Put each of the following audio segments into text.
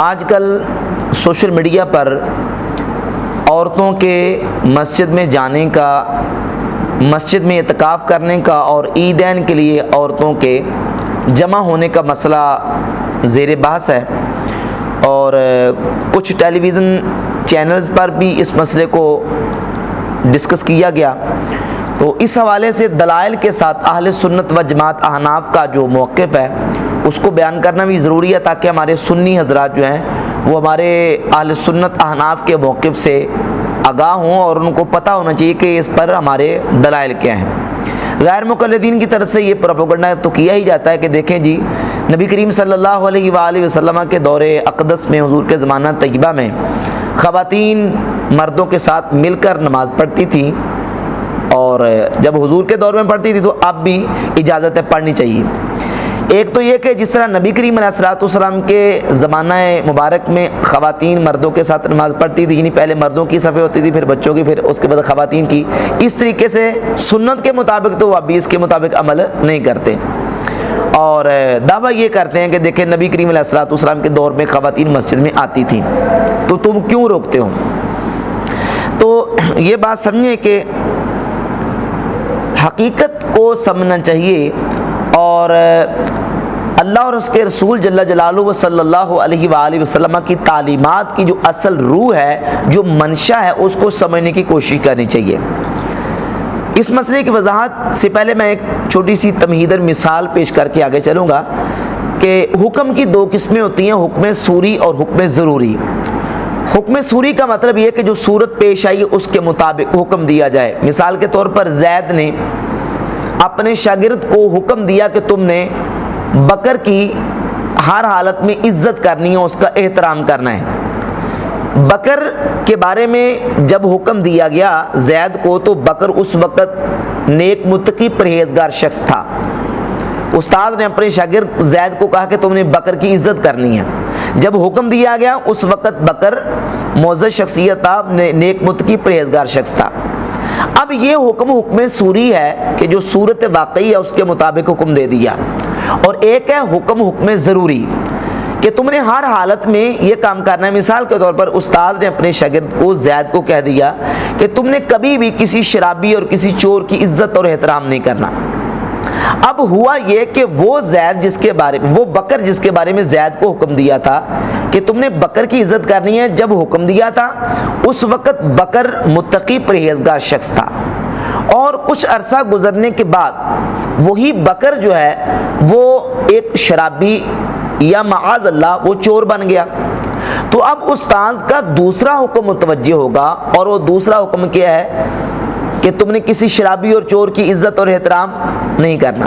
آج کل social media پر عورتوں کے مسجد میں جانے کا، مسجد میں اعتکاف کرنے کا اور عیدین کے لیے عورتوں کے جمع ہونے کا مسئلہ زیر بحث ہے، اور کچھ ٹیلی ویژن چینلز پر بھی اس مسئلے کو ڈسکس کیا گیا۔ تو اس حوالے سے دلائل کے ساتھ اہل سنت و جماعت احناف کا جو موقف ہے اس کو بیان کرنا بھی ضروری ہے، تاکہ ہمارے سنی حضرات جو ہیں وہ ہمارے اہل سنت احناف کے موقف سے آگاہ ہوں، اور ان کو پتہ ہونا چاہیے کہ اس پر ہمارے دلائل کیا ہیں۔ غیر مقلدین کی طرف سے یہ پروپیگنڈا تو کیا ہی جاتا ہے کہ دیکھیں جی، نبی کریم صلی اللہ علیہ وآلہ وسلم کے دور اقدس میں، حضور کے زمانہ طیبہ میں خواتین مردوں کے ساتھ مل کر نماز پڑھتی تھیں، اور جب حضور کے دور میں پڑھتی تھی تو اب بھی اجازت ہے، پڑھنی چاہیے۔ ایک تو یہ کہ جس طرح نبی کریم علیہ السلام کے زمانہ مبارک میں خواتین مردوں کے ساتھ نماز پڑھتی تھی، یعنی پہلے مردوں کی صفیں ہوتی تھی، پھر بچوں کی، پھر اس کے بعد خواتین کی، اس طریقے سے سنت کے مطابق تو وہ اب بھی اس کے مطابق عمل نہیں کرتے، اور دعویٰ یہ کرتے ہیں کہ دیکھیں نبی کریم علیہ السلام کے دور میں خواتین مسجد میں آتی تھیں، تو تم کیوں روکتے ہو؟ تو یہ بات سمجھیں کہ حقیقت کو سمجھنا چاہیے، اور اللہ اور اس کے رسول جل جلالہ و صلی اللہ علیہ وآلہ وسلم کی تعلیمات کی جو اصل روح ہے، جو منشا ہے، اس کو سمجھنے کی کوشش کرنی چاہیے۔ اس مسئلے کی وضاحت سے پہلے میں ایک چھوٹی سی تمہیدن مثال پیش کر کے آگے چلوں گا کہ حکم کی دو قسمیں ہوتی ہیں، حکم سوری اور حکم ضروری۔ حکم سوری کا مطلب یہ کہ جو صورت پیش آئی اس کے مطابق حکم دیا جائے۔ مثال کے طور پر زید نے اپنے شاگرد کو حکم دیا کہ تم نے بکر کی ہر حالت میں عزت کرنی ہے، اس کا احترام کرنا ہے۔ بکر کے بارے میں جب حکم دیا گیا زید کو، تو بکر اس وقت نیک متقی پرہیزگار شخص تھا۔ استاد نے اپنے شاگرد زید کو کہا کہ تم نے بکر کی عزت کرنی ہے۔ جب حکم دیا گیا اس وقت بکر معزز شخصیت تھا، نیک متقی پرہیزگار شخص تھا۔ اب یہ حکم سوری ہے کہ جو صورت واقعی ہے اس کے مطابق حکم دے دیا، اور ایک ہے حکم ضروری کہ تم نے ہر حالت میں یہ کام کرنا ہے۔ مثال کے طور پر استاد نے اپنے شاگرد کو زید کو کہہ دیا کہ تم نے کبھی بھی کسی شرابی اور کسی چور کی عزت اور احترام نہیں کرنا۔ اب ہوا یہ کہ وہ بکر جس کے بارے میں زید کو حکم دیا تھا کہ تم نے بکر کی عزت کرنی ہے، جب حکم دیا تھا اس وقت بکر متقی پرہیزگار شخص تھا، اور کچھ عرصہ گزرنے کے بعد وہی بکر جو ہے وہ ایک شرابی یا معاذ اللہ وہ چور بن گیا۔ تو اب استاد کا دوسرا حکم متوجہ ہوگا، اور وہ دوسرا حکم کیا ہے کہ تم نے کسی شرابی اور چور کی عزت اور احترام نہیں کرنا۔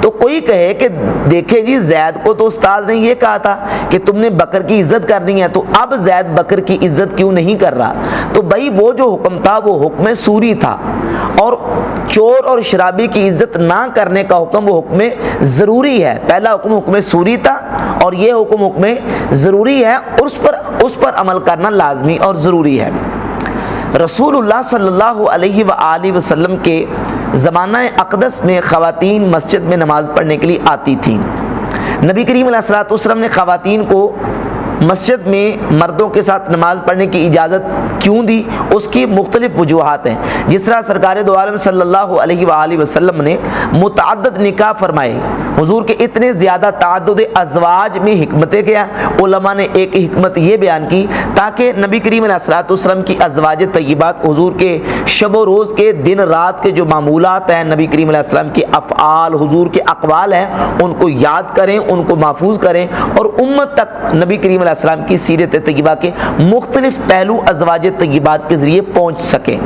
تو کوئی کہے کہ دیکھیں جی، زید کو تو استاد نے یہ کہا تھا کہ تم نے بکر کی عزت کرنی ہے، تو اب زید بکر کی عزت کیوں نہیں کر رہا؟ تو بھائی وہ جو حکم تھا وہ حکم سوری تھا، اور چور اور شرابی کی عزت نہ کرنے کا حکم وہ حکم ضروری ہے۔ پہلا حکم حکم سوری تھا، اور یہ حکم ضروری ہے، اس پر عمل کرنا لازمی اور ضروری ہے۔ رسول اللہ صلی اللہ علیہ وآلہ وسلم کے زمانہ اقدس میں خواتین مسجد میں نماز پڑھنے کے لیے آتی تھیں۔ نبی کریم علیہ السلام نے خواتین کو مسجد میں مردوں کے ساتھ نماز پڑھنے کی اجازت کیوں دی؟ اس کی مختلف وجوہات ہیں۔ جس طرح سرکار دو عالم صلی اللہ علیہ وآلہ وسلم نے متعدد نکاح فرمائے، حضور کے اتنے زیادہ تعدد ازواج میں حکمتیں کیا؟ علماء نے ایک حکمت یہ بیان کی تاکہ نبی کریم علیہ السلام کی ازواج طیبات حضور کے شب و روز کے دن رات کے جو معمولات ہیں، نبی کریم علیہ السلام کے افعال، حضور کے اقوال ہیں، ان کو یاد کریں، ان کو محفوظ کریں، اور امت تک نبی کریم علیہ السلام کی سیرت طیبہ کے مختلف پہلو ازواج طیبات کے ذریعے پہنچ سکیں۔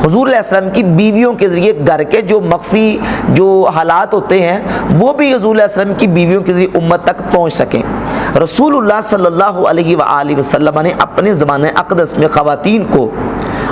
حضور علیہ السلام کی بیویوں کے ذریعے گھر کے جو مخفی جو حالات ہوتے ہیں وہ بھی حضور علیہ السلام کی بیویوں کے ذریعے امت تک پہنچ سکیں۔ رسول اللہ صلی اللہ علیہ وآلہ وسلم نے اپنے زمانے اقدس میں خواتین کو،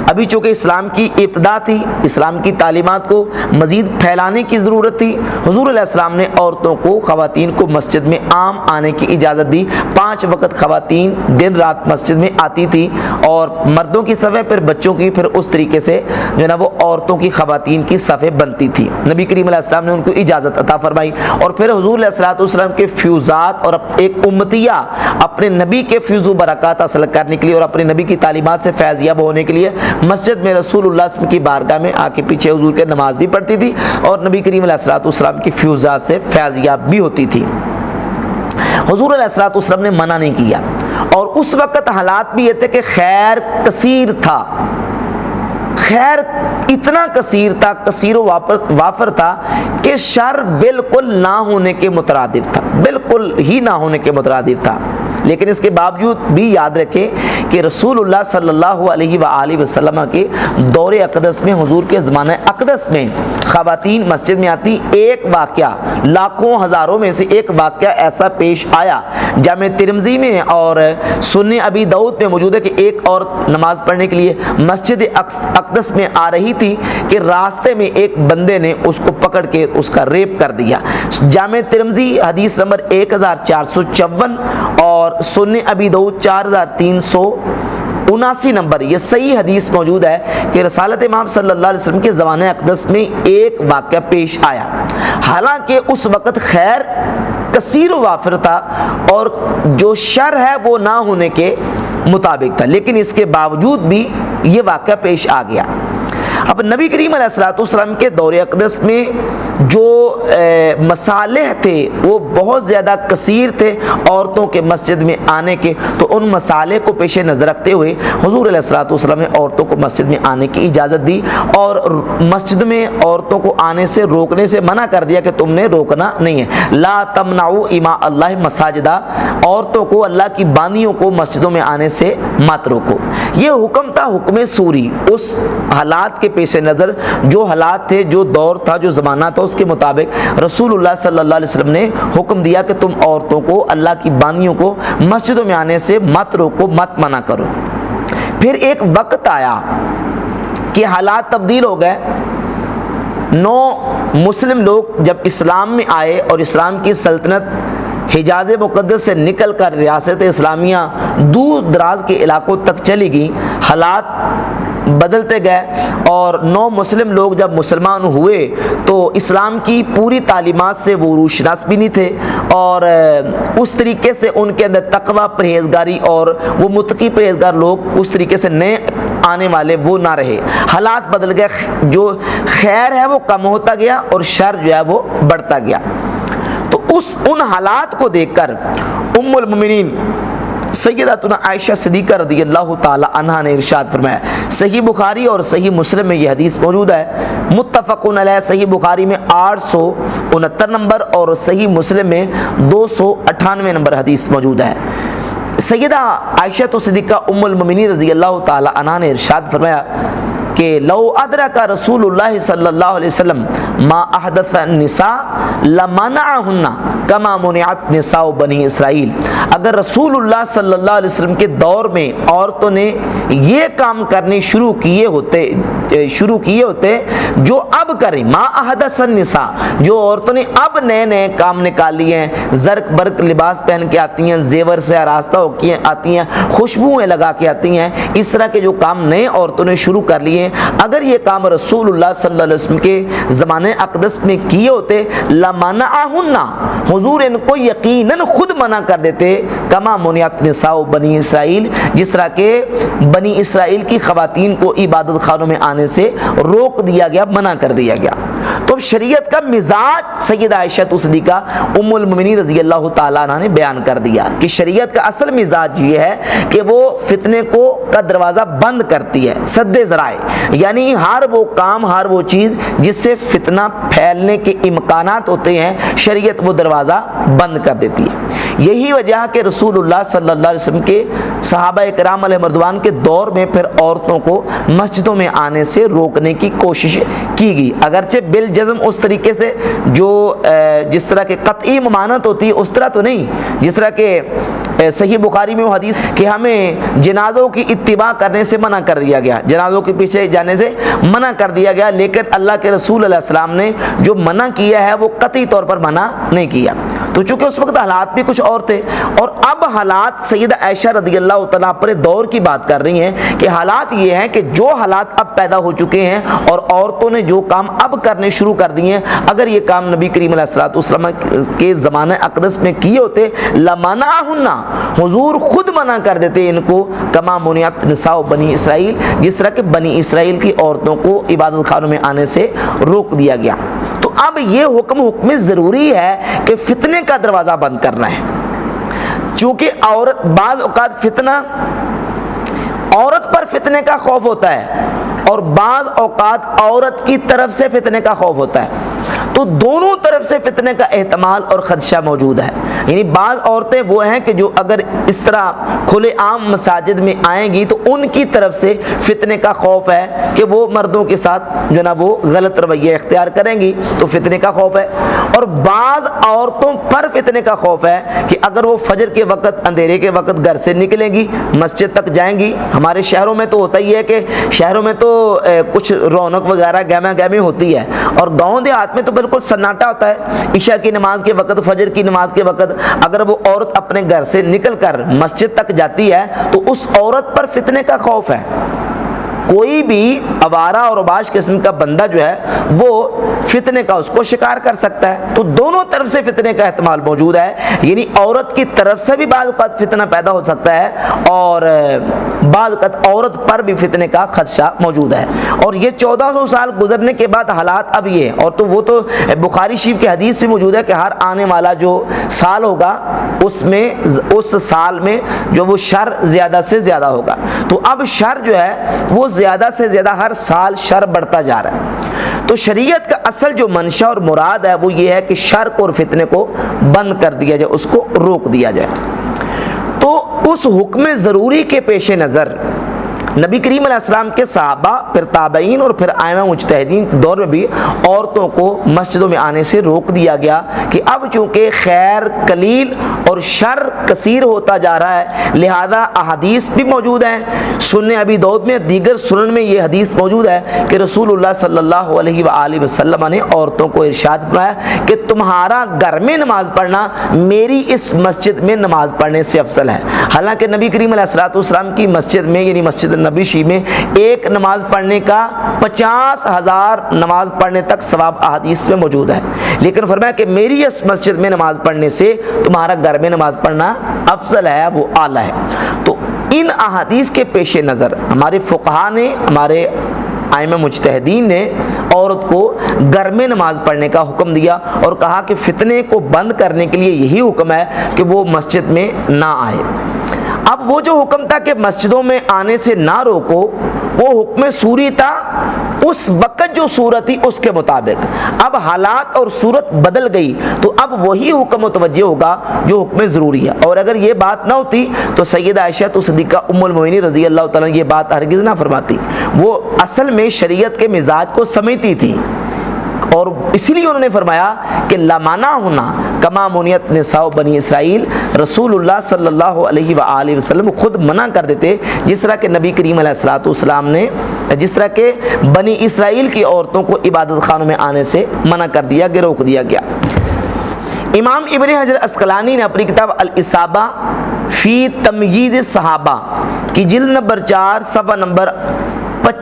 اب ابھی چونکہ اسلام کی ابتدا تھی، اسلام کی تعلیمات کو مزید پھیلانے کی ضرورت تھی، حضور علیہ السلام نے عورتوں کو، خواتین کو مسجد میں عام آنے کی اجازت دی۔ 5 وقت خواتین دن رات مسجد میں آتی تھی، اور مردوں کی صفیں، پھر بچوں کی، پھر اس طریقے سے جو ہے نا وہ عورتوں کی، خواتین کی صفیں بنتی تھی۔ نبی کریم علیہ السلام نے ان کو اجازت عطا فرمائی، اور پھر حضور علیہ السلام کے فیوزات اور ایک امتیہ اپنے نبی کے فیض و برکات حاصل کرنے کے لیے اور اپنے نبی کی تعلیمات سے فیض یاب ہونے کے لیے مسجد میں رسول اللہ صلی اللہ علیہ وسلم کی بارگاہ میں آ کے پیچھے حضور کے نماز بھی پڑھتی تھی، اور نبی کریم علیہ السلام کی فیوزات سے فیض یاب بھی ہوتی تھی۔ حضور علیہ السلام نے منع نہیں کیا، اور اس وقت حالات بھی یہ تھے کہ خیر کثیر تھا، خیر اتنا کثیر تھا، کثیر و وافر تھا کہ شر بالکل نہ ہونے کے مترادف تھا، بالکل ہی نہ ہونے کے مترادف تھا۔ لیکن اس کے باوجود بھی یاد رکھیں کہ رسول اللہ صلی اللہ علیہ وآلہ وسلم کے دور اقدس میں، حضور کے زمانہ اقدس میں خواتین مسجد میں آتی، ایک واقعہ، لاکھوں ہزاروں میں سے ایک واقعہ ایسا پیش آیا، جامع ترمذی میں اور سنن ابی داؤد میں موجود ہے کہ ایک عورت نماز پڑھنے کے لیے مسجد اقدس میں آ رہی تھی کہ راستے میں ایک بندے نے اس کو پکڑ کے اس کا ریپ کر دیا۔ جامع ترمذی حدیث نمبر 1454 اور سنن ابی داؤد 4379 نمبر، یہ صحیح حدیث موجود ہے کہ رسالت امام صلی اللہ علیہ وسلم کے زمانہ اقدس میں ایک واقعہ پیش آیا۔ حالانکہ اس وقت خیر کثیر و وافر تھا اور جو شر ہے وہ نہ ہونے کے مطابق تھا، لیکن اس کے باوجود بھی یہ واقعہ پیش آ گیا۔ اب نبی کریم علیہ السلام کے دور اقدس میں جو مصالح تھے وہ بہت زیادہ کثیر تھے عورتوں کے مسجد میں آنے کے، تو ان مصالح کو پیش نظر رکھتے ہوئے حضور علیہ السلام نے عورتوں کو مسجد میں آنے کی اجازت دی، اور مسجد میں عورتوں کو آنے سے روکنے سے منع کر دیا کہ تم نے روکنا نہیں ہے۔ لا تمنعوا اماء اللہ مساجدہ، عورتوں کو، اللہ کی بانیوں کو مسجدوں میں آنے سے مت روکو۔ یہ حکم تھا، حکم سوری، اس حالات کے پیش نظر، جو حالات تھے، جو دور تھا، جو زمانہ تھا، اس کے مطابق رسول اللہ صلی اللہ علیہ وسلم نے حکم دیا کہ تم عورتوں کو، اللہ کی بانیوں کو مسجدوں میں آنے سے مت روکو، مت منع کرو۔ پھر ایک وقت آیا کہ حالات تبدیل ہو گئے۔ 9 مسلم لوگ جب اسلام میں آئے اور اسلام کی سلطنت حجاز مقدس سے نکل کر ریاست اسلامیہ دور دراز کے علاقوں تک چلی گئی، حالات بدلتے گئے، اور 9 مسلم لوگ جب مسلمان ہوئے تو اسلام کی پوری تعلیمات سے وہ روشناس بھی نہیں تھے، اور اس طریقے سے ان کے اندر تقوی، پرہیزگاری، اور وہ متقی پرہیزگار لوگ اس طریقے سے نئے آنے والے وہ نہ رہے۔ حالات بدل گئے، جو خیر ہے وہ کم ہوتا گیا اور شر جو ہے وہ بڑھتا گیا۔ تو ان حالات کو دیکھ کر ام المومنین سیدتنا عائشہ صدیقہ رضی اللہ تعالی عنہا نے ارشاد فرمایا، صحیح بخاری اور صحیح مسلم میں یہ حدیث موجود ہے، متفقن علیہ، صحیح بخاری میں 869 نمبر اور صحیح مسلم میں 298 نمبر حدیث موجود ہے۔ سیدہ عائشہ صدیقہ ام المومنین رضی اللہ تعالی عنہا نے ارشاد فرمایا کہ لو ادرک رسول اللہ صلی اللہ علیہ وسلم ما احدث النساء لمنعهن کما منعت نساء بنی اسرائیل، اگر رسول اللہ صلی اللہ علیہ وسلم کے دور میں عورتوں نے یہ کام کرنے شروع کیے ہوتے جو اب کریں، ما احدث النساء، جو عورتوں نے اب نئے کام نکال لیے ہیں، زرق برق لباس پہن کے آتی ہیں، زیور سے آراستہ ہو کے آتی ہیں، خوشبوئیں لگا کے آتی ہیں، اس طرح کے جو کام نئے عورتوں نے شروع کر لیے، اگر یہ کام رسول اللہ صلی اللہ علیہ وسلم کے زمانے اقدس میں کیے ہوتے، لمنعہن، حضور ان کو یقیناً خود منع کر دیتے، کما منعت نساء بنی اسرائیل، جس طرح کہ بنی اسرائیل کی خواتین کو عبادت خانوں میں آنے سے روک دیا گیا، منع کر دیا گیا۔ تو شریعت کا مزاج سیدہ عائشہ صدیقہ ام المومنین رضی اللہ تعالیٰ عنہ نے بیان کر دیا کہ شریعت کا اصل مزاج یہ ہے کہ وہ فتنے کا دروازہ بند کرتی ہے، سد ذرائع، یعنی ہر وہ کام، ہر وہ چیز جس سے فتنہ پھیلنے کے امکانات ہوتے ہیں، شریعت وہ دروازہ بند کر دیتی ہے۔ یہی وجہ کہ رسول اللہ صلی اللہ علیہ وسلم کے صحابہ کرام علیہ مردوان کے دور میں پھر عورتوں کو مسجدوں میں آنے سے روکنے کی کوشش کی گئی، اگرچہ بالجزم اس طریقے سے جو جس طرح کے قطعی ممانعت ہوتی ہے اس طرح تو نہیں، جس طرح کہ صحیح بخاری میں وہ حدیث کہ ہمیں جنازوں کی اتباع کرنے سے منع کر دیا گیا، جنازوں کے پیچھے جانے سے منع کر دیا گیا، لیکن اللہ کے رسول علیہ السلام نے جو منع کیا ہے وہ قطعی طور پر منع نہیں کیا۔ تو چونکہ اس وقت حالات بھی کچھ اور تھے، اور اب حالات سیدہ عائشہ رضی اللہ تعالیٰ پر دور کی بات کر رہی ہیں کہ حالات یہ ہیں کہ جو حالات اب پیدا ہو چکے ہیں اور عورتوں نے جو کام اب کرنے شروع کر دیے ہیں، اگر یہ کام نبی کریم علیہ السلام کے زمانہ اقدس میں کیے ہوتے لمنعہن، حضور خود منع کر دیتے ان کو، کما منعت نساء بنی اسرائیل، جس طرح کہ بنی اسرائیل کی عورتوں کو عبادت خانوں میں آنے سے روک دیا گیا۔ تو اب یہ حکم ضروری ہے کہ فتنے کا دروازہ بند کرنا ہے، چونکہ عورت بعض اوقات فتنہ عورت پر فتنے کا خوف ہوتا ہے اور بعض اوقات عورت کی طرف سے فتنے کا خوف ہوتا ہے، تو دونوں طرف سے فتنے کا احتمال اور خدشہ موجود ہے۔ یعنی بعض عورتیں وہ ہیں کہ جو اگر اس طرح کھلے عام مساجد میں آئیں گی تو ان کی طرف سے فتنے کا خوف ہے کہ وہ مردوں کے ساتھ جو نا وہ غلط رویہ اختیار کریں گی، تو فتنے کا خوف ہے۔ اور بعض عورتوں پر فتنے کا خوف ہے کہ اگر وہ فجر کے وقت اندھیرے کے وقت گھر سے نکلیں گی، مسجد تک جائیں گی، ہمارے شہروں میں تو ہوتا ہی ہے کہ شہروں میں تو کچھ رونق وغیرہ گہما گہمی ہوتی ہے، اور گاؤں دیہات میں تو بالکل سناٹا ہوتا ہے۔ عشاء کی نماز کے وقت، فجر کی نماز کے وقت اگر وہ عورت اپنے گھر سے نکل کر مسجد تک جاتی ہے تو اس عورت پر فتنے کا خوف ہے۔ کوئی بھی آوارہ اور اوباش قسم کا بندہ جو ہے وہ فتنے کا اس کو شکار کر سکتا ہے، تو دونوں طرف سے فتنے کا احتمال موجود ہے۔ یعنی عورت کی طرف سے بھی بعض اوقات فتنہ پیدا ہو سکتا ہے اور بعض اوقات عورت پر بھی فتنے کا خدشہ موجود ہے۔ اور یہ 1400 سال گزرنے کے بعد حالات اب یہ، اور تو وہ تو بخاری شریف کی حدیث بھی موجود ہے کہ ہر آنے والا جو سال ہوگا اس سال میں جو وہ شر زیادہ سے زیادہ ہوگا، تو اب شر جو ہے وہ زیادہ سے زیادہ ہر سال شر بڑھتا جا رہا ہے۔ تو شریعت کا اصل جو منشا اور مراد ہے وہ یہ ہے کہ شر کو اور فتنے کو بند کر دیا جائے، اس کو روک دیا جائے۔ تو اس حکم ضروری کے پیش نظر نبی کریم علیہ السلام کے صحابہ، پھر تابعین اور پھر ائمہ مجتہدین دور میں بھی عورتوں کو مسجدوں میں آنے سے روک دیا گیا کہ اب چونکہ خیر قلیل اور شر کثیر ہوتا جا رہا ہے، لہذا احادیث بھی موجود ہیں۔ سنن ابی داؤد میں، دیگر سنن میں یہ حدیث موجود ہے کہ رسول اللہ صلی اللہ علیہ وآلہ وسلم نے عورتوں کو ارشاد فرمایا کہ تمہارا گھر میں نماز پڑھنا میری اس مسجد میں نماز پڑھنے سے افضل ہے۔ حالانکہ نبی کریم علیہ السلام کی مسجد میں، یعنی مسجد نبی شی میں، ایک نماز پڑھنے کا 50,000 نماز پڑھنے تک ثواب احادیث میں موجود ہے، لیکن فرمایا کہ میری اس مسجد میں نماز پڑھنے سے تمہارا گھر میں نماز پڑھنا افضل ہے، وہ اعلیٰ ہے۔ تو ان احادیث کے پیش نظر ہمارے فقہا نے، ہمارے ائمہ مجتہدین نے عورت کو گھر میں نماز پڑھنے کا حکم دیا اور کہا کہ فتنے کو بند کرنے کے لیے یہی حکم ہے کہ وہ مسجد میں نہ آئے۔ اب وہ جو حکم تھا کہ مسجدوں میں آنے سے نہ روکو، وہ حکم سوری تھا اس وقت جو صورت تھی اس کے مطابق۔ اب حالات اور صورت بدل گئی تو اب وہی حکم متوجہ ہوگا جو حکم ضروری ہے۔ اور اگر یہ بات نہ ہوتی تو سیدہ عائشہ صدیقہ ام المؤمنین رضی اللہ تعالیٰ یہ بات ہرگز نہ فرماتی، وہ اصل میں شریعت کے مزاج کو سمجھتی تھی، اور اسی لیے انہوں نے فرمایا کہ لمانا ہونا کما منعت نساء بنی اسرائیل، رسول اللہ صلی اللہ علیہ وآلہ وسلم خود منع کر دیتے، جس طرح کہ نبی کریم علیہ السلام نے جس طرح کہ بنی اسرائیل کی عورتوں کو عبادت خانوں میں آنے سے منع کر دیا گیا، روک دیا گیا۔ امام ابن حجر اسقلانی نے اپنی کتاب الاصابہ فی تمییز صحابہ کی جلد نمبر 4 صفحہ نمبر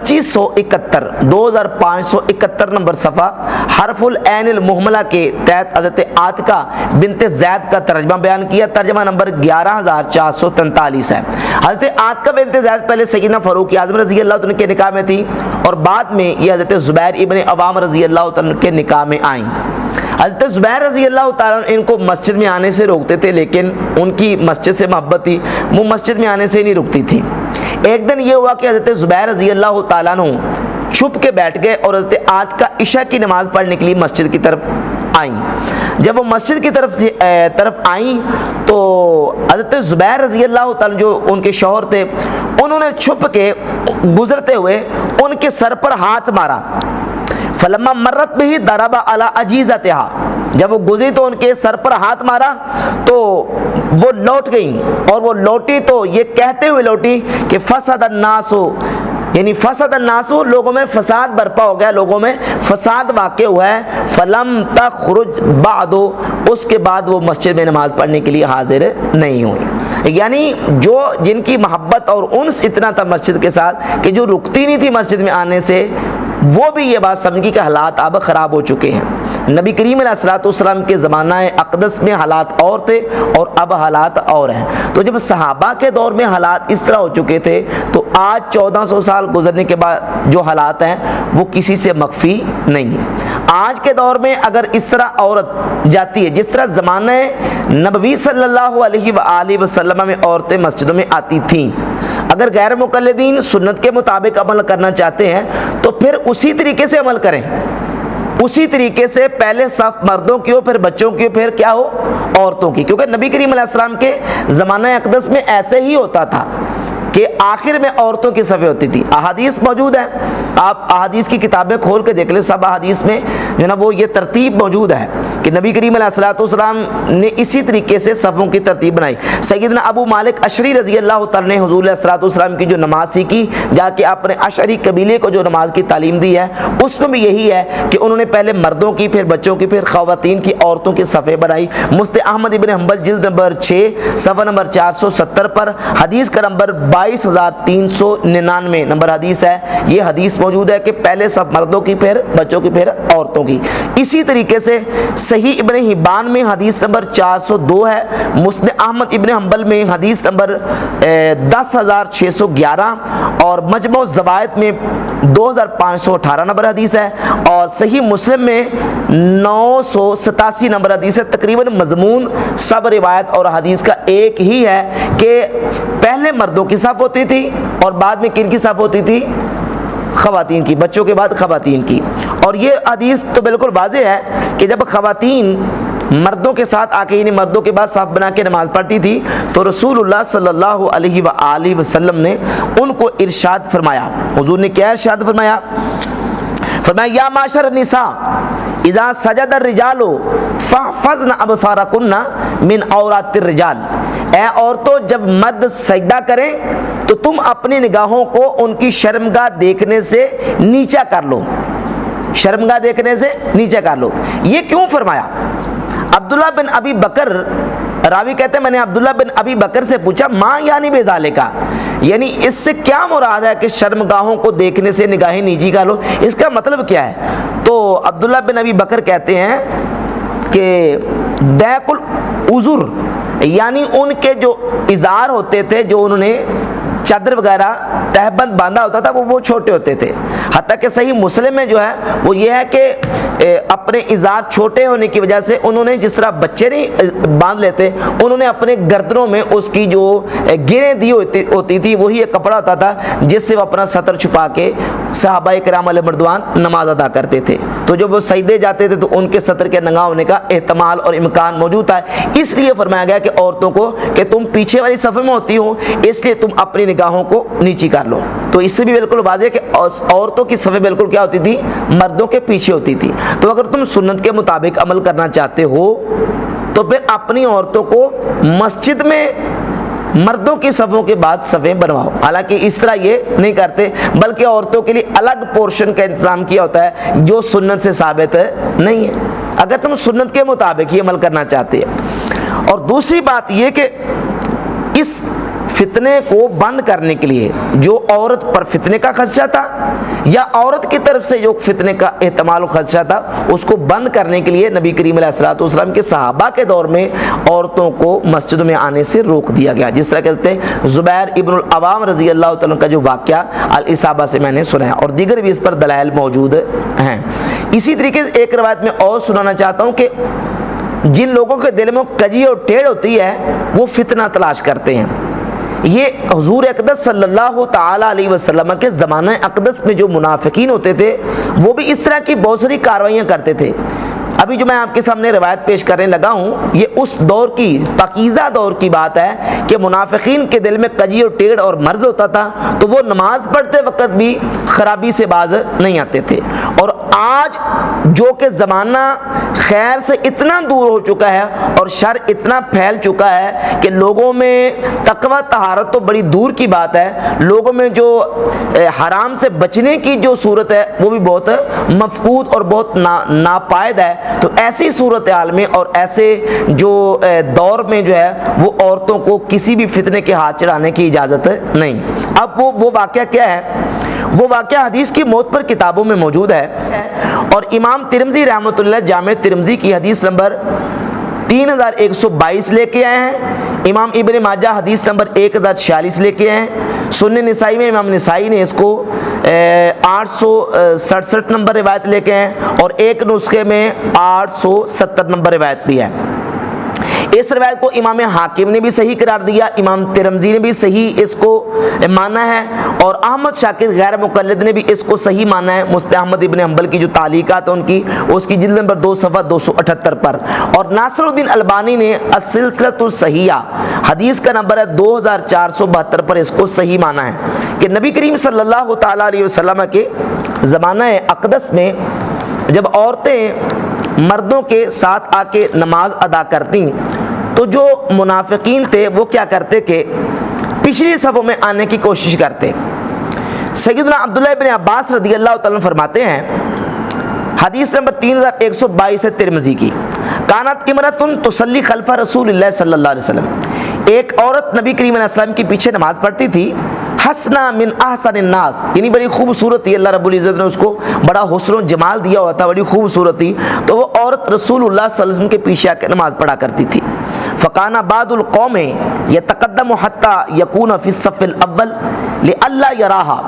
2571 نمبر صفحہ حرف العین المہملہ کے تحت حضرت عاتقہ بنت زید کا ترجمہ بیان کیا۔ ترجمہ نمبر 11443 ہے۔ حضرت عاتقہ بنت زید پہلے سیدنا فاروق اعظم رضی اللہ عنہ کے نکاح میں تھی اور بعد میں یہ حضرت زبیر ابن عوام رضی اللہ عنہ کے نکاح میں آئیں۔ حضرت زبیر رضی اللہ تعالیٰ ان کو مسجد میں آنے سے روکتے تھے، لیکن ان کی مسجد سے محبت تھی، وہ مسجد میں آنے سے نہیں رکتی تھی۔ ایک دن یہ ہوا کہ حضرت زبیر رضی اللہ تعالیٰ عنہ چھپ کے بیٹھ گئے اور حضرت عاتقہ عشاء کی نماز پڑھنے کے لیے مسجد کی طرف آئیں۔ جب وہ مسجد کی طرف آئیں تو حضرت زبیر رضی اللہ تعالیٰ جو ان کے شوہر تھے، انہوں نے چھپ کے گزرتے ہوئے ان کے سر پر ہاتھ مارا۔ فلما مرت بہ ضرب علی عجیزتہا، جب وہ گزری تو ان کے سر پر ہاتھ مارا تو وہ لوٹ گئیں، اور وہ لوٹی تو یہ کہتے ہوئے لوٹی کہ فسد الناس، یعنی فسد الناس، لوگوں میں فساد برپا ہو گیا، لوگوں میں فساد واقع ہوا ہے، فلم تخرج بعد، اس کے بعد وہ مسجد میں نماز پڑھنے کے لیے حاضر نہیں ہوئی۔ یعنی جو جن کی محبت اور انس اتنا تھا مسجد کے ساتھ کہ جو رکتی نہیں تھی مسجد میں آنے سے، وہ بھی یہ بات سمجھی کہ حالات اب خراب ہو چکے ہیں۔ نبی کریم علیہ الصلوۃ والسلام کے زمانہ اقدس میں حالات اور تھے اور اب حالات اور ہیں۔ تو جب صحابہ کے دور میں حالات اس طرح ہو چکے تھے تو آج 1400 سال گزرنے کے بعد جو حالات ہیں وہ کسی سے مخفی نہیں ہیں۔ آج کے دور میں اگر اس طرح عورت جاتی ہے جس طرح زمانہ نبوی صلی اللہ علیہ وآلہ وسلم میں عورتیں مسجدوں میں آتی تھیں، اگر غیر مقلدین سنت کے مطابق عمل کرنا چاہتے ہیں تو پھر اسی طریقے سے عمل کریں، اسی طریقے سے پہلے صف مردوں کی ہو، پھر بچوں کی ہو، پھر کیا ہو، عورتوں کی، کیونکہ نبی کریم علیہ السلام کے زمانہ اقدس میں ایسے ہی ہوتا تھا کہ آخر میں عورتوں کی صفیں ہوتی تھی۔ احادیث موجود ہیں، آپ احادیث کی کتابیں کھول کے دیکھ لیں، سب احادیث میں جو نا وہ یہ ترتیب موجود ہے کہ نبی کریم علیہ الصلوۃ والسلام نے اسی طریقے سے صفوں کی ترتیب بنائی۔ سیدنا ابو مالک اشعری رضی اللہ تعالیٰ نے حضور علیہ الصلوۃ والسلام کی جو نماز سیکھی، جا کے اپنے اشعری قبیلے کو جو نماز کی تعلیم دی ہے، اس میں بھی یہی ہے کہ انہوں نے پہلے مردوں کی، پھر بچوں کی، پھر خواتین کی، عورتوں کی صفیں بنائی۔ مسند احمد ابن حنبل جلد نمبر 6 صفحہ نمبر 470 پر حدیث کا نمبر 22,399 نمبر حدیث ہے، یہ حدیث موجود ہے کہ پہلے سب مردوں کی، پھر بچوں کی، پھر عورتوں کی۔ اسی طریقے سے صحیح ابن حبان میں حدیث نمبر 402 ہے، مسند احمد ابن حنبل میں حدیث نمبر 10,611 اور مجموع الزوائد میں 2,518 نمبر حدیث ہے، اور صحیح مسلم میں 987 نمبر حدیث ہے۔ تقریباً مضمون سب روایت اور حدیث کا ایک ہی ہے کہ پہلے مردوں کی صف ہوتی تھی اور بعد میں کن کی صف ہوتی تھی؟ خواتین کی، بچوں کے بعد خواتین کی۔ اور یہ حدیث تو بالکل واضح ہے کہ جب خواتین مردوں کے ساتھ آ کے، یعنی مردوں کے بعد صف بنا کے نماز پڑھتی تھی تو رسول اللہ صلی اللہ علیہ وآلہ وسلم نے ان کو ارشاد فرمایا۔ حضور نے کیا ارشاد فرمایا؟ فرمایا یا معاشر النساء اذا سجد الرجال فاحفظن ابصارکن من عورات الرجال، اے عورتوں جب مرد سجدہ کریں تو تم اپنی نگاہوں کو ان کی شرمگاہ دیکھنے سے نیچا کر لو، شرمگاہ دیکھنے سے نیچا کر لو۔ یہ کیوں فرمایا؟ عبداللہ بن ابی بکر راوی کہتے ہیں میں نے عبداللہ بن ابی بکر سے پوچھا ماں یعنی بے ذالکا، یعنی اس سے کیا مراد ہے کہ شرمگاہوں کو دیکھنے سے نگاہیں نیچی کر لو، اس کا مطلب کیا ہے؟ تو عبداللہ بن ابی بکر کہتے ہیں کہ دیک العذر، یعنی ان کے جو ازار ہوتے تھے، جو انہوں نے چادر وغیرہ تہبند باندھا ہوتا تھا، وہ چھوٹے ہوتے تھے۔ حتیٰ کہ صحیح مسلم میں جو ہے وہ یہ ہے کہ اپنے ازار چھوٹے ہونے کی وجہ سے انہوں نے جس طرح بچے نہیں باندھ لیتے، انہوں نے اپنے گردنوں میں اس کی جو گریں دی ہوتی تھی، وہی ایک کپڑا ہوتا تھا جس سے وہ اپنا سطر چھپا کے صحابہ کرام علیہ مردوان نماز ادا کرتے تھے۔ تو جب وہ سجدے جاتے تھے تو ان کے سطر کے ننگا ہونے کا احتمال اور امکان موجود تھا، اس لیے فرمایا گیا کہ عورتوں کو کہ تم پیچھے والی صف میں ہوتی ہو، اس لیے تم اپنی نگاہوں کو نیچی کر لو۔ تو اس سے بھی بالکل واضح ہے کہ عورتوں کی صفیں بالکل کیا ہوتی تھی؟ مردوں کے پیچھے ہوتی تھی۔ تو اگر تم سنت کے مطابق عمل کرنا چاہتے ہو تو پھر اپنی عورتوں کو مسجد میں مردوں کی صفوں کے بعد صفیں بنواؤ۔ حالانکہ اس طرح یہ نہیں کرتے، بلکہ عورتوں کے لیے الگ پورشن کا انتظام کیا ہوتا ہے جو سنت سے ثابت نہیں ہے، اگر تم سنت کے مطابق ہی عمل کرنا چاہتے ہیں۔ اور دوسری بات یہ کہ اس فتنے کو بند کرنے کے لیے جو عورت پر فتنے کا خدشہ تھا یا عورت کی طرف سے جو فتنے کا احتمال و خدشہ تھا، اس کو بند کرنے کے لیے نبی کریم علیہ الصلوۃ والسلام کے صحابہ کے دور میں عورتوں کو مسجدوں میں آنے سے روک دیا گیا، جس طرح کہتے ہیں زبیر ابن العوام رضی اللہ تعالیٰ کا جو واقعہ الاصابہ سے میں نے سنا ہے، اور دیگر بھی اس پر دلائل موجود ہیں۔ اسی طریقے سے ایک روایت میں اور سنانا چاہتا ہوں کہ جن لوگوں کے دل میں کجی اور ٹیڑھ ہوتی ہے وہ فتنہ تلاش کرتے ہیں۔ یہ حضور اقدس صلی اللہ تعالی علیہ وسلم کے زمانہ اقدس میں جو منافقین ہوتے تھے وہ بھی اس طرح کی بہت ساری کاروائیاں کرتے تھے۔ ابھی جو میں آپ کے سامنے روایت پیش کرنے لگا ہوں یہ اس دور کی پاکیزہ دور کی بات ہے کہ منافقین کے دل میں کجی اور ٹیڑھ اور مرض ہوتا تھا تو وہ نماز پڑھتے وقت بھی خرابی سے باز نہیں آتے تھے. اور آج جو کہ زمانہ خیر سے اتنا دور ہو چکا ہے اور شر اتنا پھیل چکا ہے کہ لوگوں میں تقوی طہارت تو بڑی دور کی بات ہے, لوگوں میں جو حرام سے بچنے کی جو صورت ہے وہ بھی بہت مفقود اور بہت ناپائد ہے. تو ایسی صورتحال میں اور ایسے جو دور میں جو ہے وہ عورتوں کو کسی بھی فتنے کے ہاتھ چڑھانے کی اجازت نہیں. اب وہ واقعہ کیا ہے؟ وہ واقعہ حدیث کی موت پر کتابوں میں موجود ہے اور امام ترمذی رحمۃ اللہ جامع ترمذی کی حدیث نمبر 3122 لے کے آئے ہیں. امام ابن ماجہ حدیث نمبر 1046 لے کے آئے ہیں. سنن نسائی میں امام نسائی نے اس کو 867 نمبر روایت لے کے آئے ہیں اور ایک نسخے میں 870 نمبر روایت بھی ہے. اس روایت کو امام حاکم نے بھی صحیح قرار دیا, امام ترمذی نے بھی صحیح اس کو مانا ہے اور احمد شاکر غیر مقلد نے بھی اس کو صحیح مانا ہے. مسند احمد ابن حنبل کی جو تعلیقات ہیں ان کی اس کی جلد نمبر 2 صفحہ 278 پر, اور ناصر الدین البانی نے السلسلۃ الصحیحہ حدیث کا نمبر ہے 2472 پر اس کو صحیح مانا ہے کہ نبی کریم صلی اللہ تعالیٰ علیہ وسلم کے زمانہ اقدس میں جب عورتیں مردوں کے ساتھ آ کے نماز ادا کرتی تو جو منافقین تھے وہ کیا کرتے کہ پچھلی صفوں میں آنے کی کوشش کرتے. سیدنا عبداللہ ابن عباس رضی اللہ تعالیٰ فرماتے ہیں, حدیث نمبر 3122 ہے ترمذی کی, کانت امراتن تصلی خلف رسول اللہ صلی اللہ علیہ وسلم, ایک عورت نبی کریم علیہ السلام کے پیچھے نماز پڑھتی تھی. حسنا من احسن الناس, یعنی بڑی خوبصورت تھی, اللہ رب العزت نے اس کو بڑا حسن و جمال دیا ہوا تھا, بڑی خوبصورت تھی. تو وہ عورت رسول اللہ صلی اللہ علیہ وسلم کے پیچھے آ کے نماز پڑھا کرتی تھی. فکان بعض القوم یتقدم حتی یکون فی الصف الاول لئلا یراہا,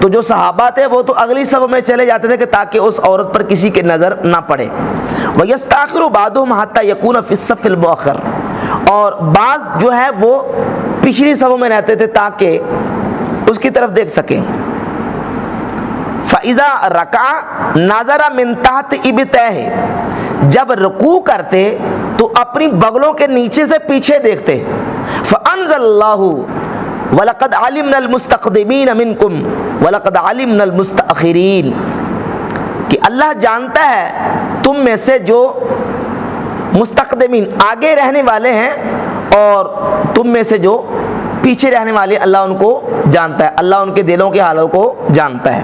تو جو صحابہ تھے وہ تو اگلی صف میں چلے جاتے تھے کہ تاکہ اس عورت پر کسی کی نظر نہ پڑے. وَيَسْتَأْخِرُ بَعْضُهُمْ حَتَّى يَكُونَ فِي الصَّفِّ الْمُؤَخَّرِ, اور بعض جو ہے وہ پچھلی صفوں میں رہتے تھے تاکہ اس کی طرف دیکھ سکیں. فَإِذَا رَكَعَ نَظَرَ مِن تَحْتِ إِبْطِهِ, جب رکوع کرتے تو اپنی بغلوں کے نیچے سے پیچھے دیکھتے. فَأَنزَلَ اللَّهُ وَلَقَدْ عَلِمْنَا الْمُسْتَقْدِمِينَ مِنْكُمْ وَلَقَدْ عَلِمْنَا الْمُسْتَأْخِرِينَ, کہ اللہ جانتا ہے تم میں سے جو مستقدمین آگے رہنے والے ہیں اور تم میں سے جو پیچھے رہنے والے, اللہ ان کو جانتا ہے, اللہ ان کے دلوں کے حالوں کو جانتا ہے.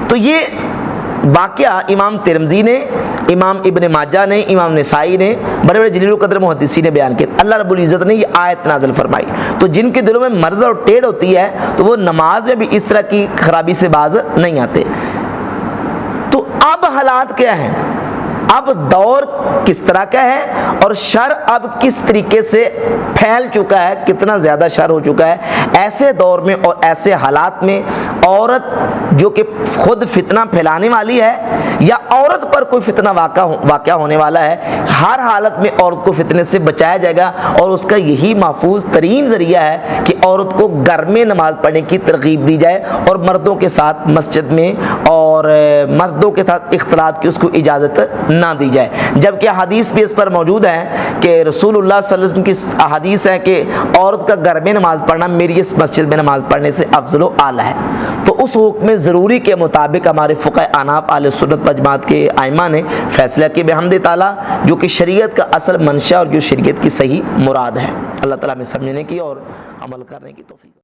تو یہ واقعہ امام ترمذی نے, امام ابن ماجہ نے, امام نسائی نے, بڑے بڑے جلیل القدر محدثین نے بیان کیا. اللہ رب العزت نے یہ آیت نازل فرمائی. تو جن کے دلوں میں مرض اور ٹیڑھ ہوتی ہے تو وہ نماز میں بھی اس طرح کی خرابی سے باز نہیں آتے. تو اب حالات کیا ہیں, اب دور کس طرح کا ہے اور شر اب کس طریقے سے پھیل چکا ہے, کتنا زیادہ شر ہو چکا ہے. ایسے دور میں اور ایسے حالات میں عورت جو کہ خود فتنہ پھیلانے والی ہے یا عورت پر کوئی فتنہ واقع ہونے والا ہے, ہر حالت میں عورت کو فتنے سے بچایا جائے گا. اور اس کا یہی محفوظ ترین ذریعہ ہے کہ عورت کو گھر میں نماز پڑھنے کی ترغیب دی جائے اور مردوں کے ساتھ مسجد میں اور مردوں کے ساتھ اختلاط کی اس کو اجازت نہ دی جائے. جبکہ حدیث بھی اس پر موجود ہے کہ رسول اللہ صلی اللہ علیہ وسلم کی حدیث ہے کہ عورت کا گھر میں نماز پڑھنا میری اس مسجد میں نماز پڑھنے سے افضل و اعلیٰ ہے. تو اس حکم ضروری کے مطابق ہمارے فقہ احناف اہل سنت و جماعت کے ائمہ نے فیصلہ کیا بحمد تعالیٰ, جو کہ شریعت کا اصل منشا اور جو شریعت کی صحیح مراد ہے. اللہ تعالیٰ ہمیں سمجھنے کی اور عمل کرنے کی توفیق.